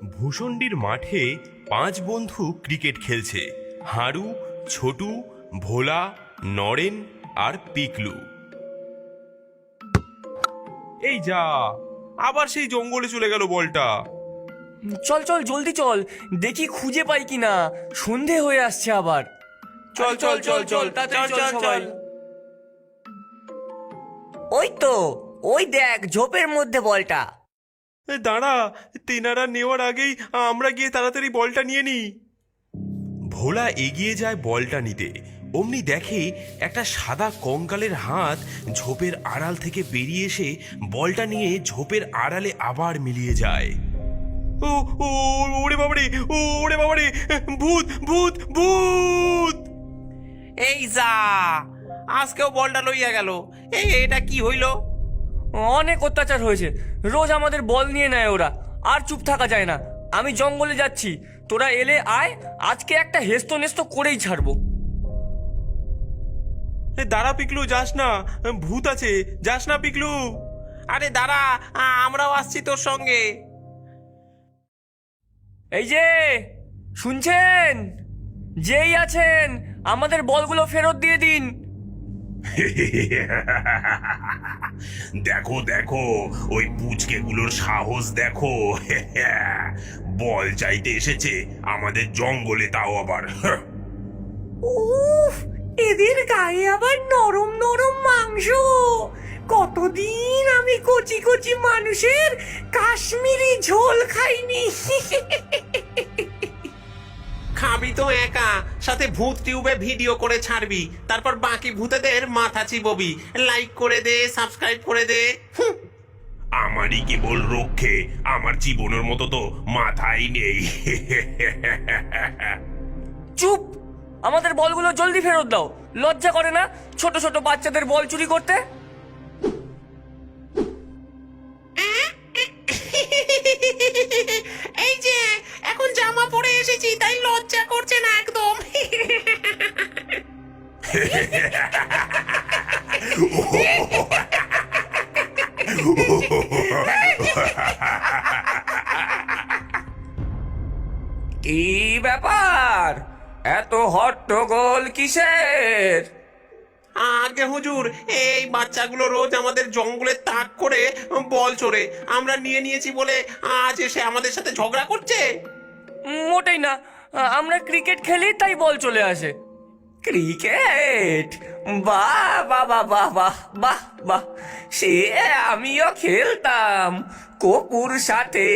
ভূষণ্ডির মাঠে 5 বন্ধু ক্রিকেট খেলছে। হারু, ছোটু, ভোলা, নরেন আর পিকলু। এই যা, আবার সেই জঙ্গলে চলে গেল বলটা। চল চল জলদি চল, দেখি খুঁজে পাই কিনা, সন্ধে হয়ে আসছে আবার। চল চল চল চল চল চল চল। ওই তো, ওই দেখ ঝোপের মধ্যে বলটা। দাঁড়া, তেনারা নেওয়ার আগেই আমরা গিয়ে তাড়াতাড়ি বলটা নিয়ে নিই। ভোলা এগিয়ে যায় বলটা নিতে। অমনি দেখে একটা সাদা কঙ্কালের হাত ঝোপের আড়াল থেকে বেরিয়ে এসে বলটা নিয়ে ঝোপের আড়ালে আবার মিলিয়ে যায়। ও ও ওরে বাবারে, ওরে বাবারে, ভূত ভূত ভূত! এই যা, আজকেও বলটা লইয়া গেল। এটা কি হইল? অনেক অত্যাচার হয়েছে, রোজ আমাদের বল নিয়ে নেয় ওরা, আর চুপ থাকা যায় না। আমি জঙ্গলে যাচ্ছি, তোরা এলে আয়, আজকে একটা হেস্ত নেস্ত করেই ছাড়বো। দাঁড়া পিকলু, যাস না, ভূত আছে, যাস না পিকলু। আরে দাঁড়া, আমরাও আসছি তোর সঙ্গে। এই যে শুনছেন, যেই আছেন আমাদের বলগুলো ফেরত দিয়ে দিন। দেখো দেখো, ওই পুচকেগুলোর সাহস দেখো। বল চাইতে এসেছে আমাদের জঙ্গলে, তাও আবার। উফ, এদের গায়ে আবার নরম নরম মাংস। কতদিন আমি কচি কচি মানুষের কাশ্মীরি ঝোল খাইনি। খাবি তো একা, সাথে ভূত টিউবে ভিডিও করে ছাড়বি, তারপর বাকি ভূতেদের মাথা চিববি। লাইক করে দে, সাবস্ক্রাইব করে দে। আমারই কেবল রক্ষে, আমার জীবনের মতো তো মাথাই নেই। চুপ, আমাদের বলগুলো জলদি ফেরত দাও। লজ্জা করে না ছোট ছোট বাচ্চাদের বল চুরি করতে? এই যে এখন জামা পরে এসেছি, তাই লজ্জা করছে না একদম। কি ব্যাপার, এত হট্টগোল কিসের? আগে হুজুর, এই বাচ্চাগুলো রোজ আমাদের জঙ্গলে তাক করে বল চোরে, আমরা নিয়ে নিয়েছি বলে আজ এসে আমাদের সাথে ঝগড়া করছে। মোটেই না, আমরা ক্রিকেট খেলি তাই বল চলে আসে। ক্রিকেট? বাহ বাহ বাহ বাহ বাহ বাহ বাহ, সে আমিও খেলতাম কপুর সাথে।